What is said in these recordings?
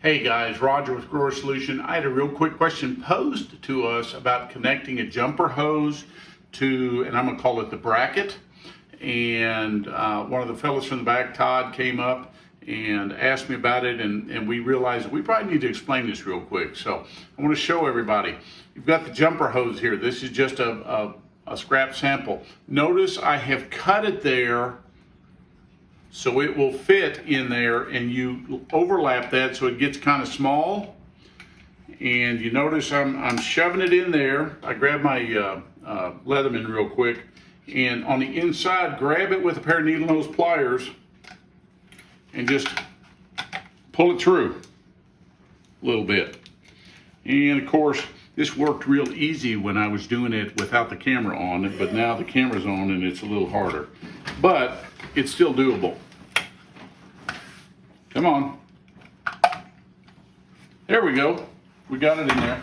Hey guys, Roger with Grower Solution. I had a real quick question posed to us about connecting a jumper hose to, and I'm going to call it the bracket. And one of the fellows from the back, Todd, came up and asked me about it, and we realized that we probably need to explain this real quick. So I want to show everybody. You've got the jumper hose here. This is just a scrap sample. Notice I have cut it there so it will fit in there, and you overlap that so it gets kind of small. And you notice I'm shoving it in there. I grab my Leatherman real quick, and on the inside, grab it with a pair of needle nose pliers and just pull it through a little bit. And of course, this worked real easy when I was doing it without the camera on, but now the camera's on and it's a little harder. But it's still doable. Come on. There we go. We got it in there.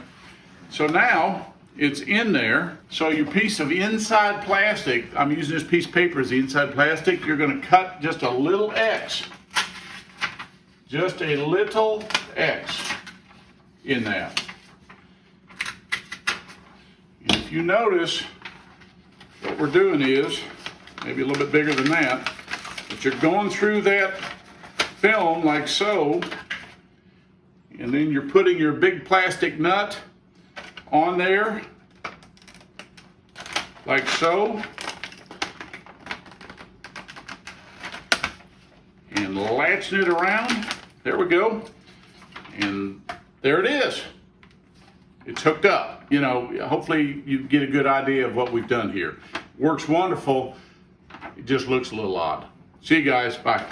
So now it's in there. So your piece of inside plastic, I'm using this piece of paper as the inside plastic, you're going to cut just a little X. Just a little X in that. And if you notice, what we're doing is, maybe a little bit bigger than that, but you're going through that film like so, and then you're putting your big plastic nut on there like so, and latching it around. There we go, and there it is. It's hooked up. You know, hopefully you get a good idea of what we've done here. Works wonderful. It just looks a little odd. See you guys. Bye.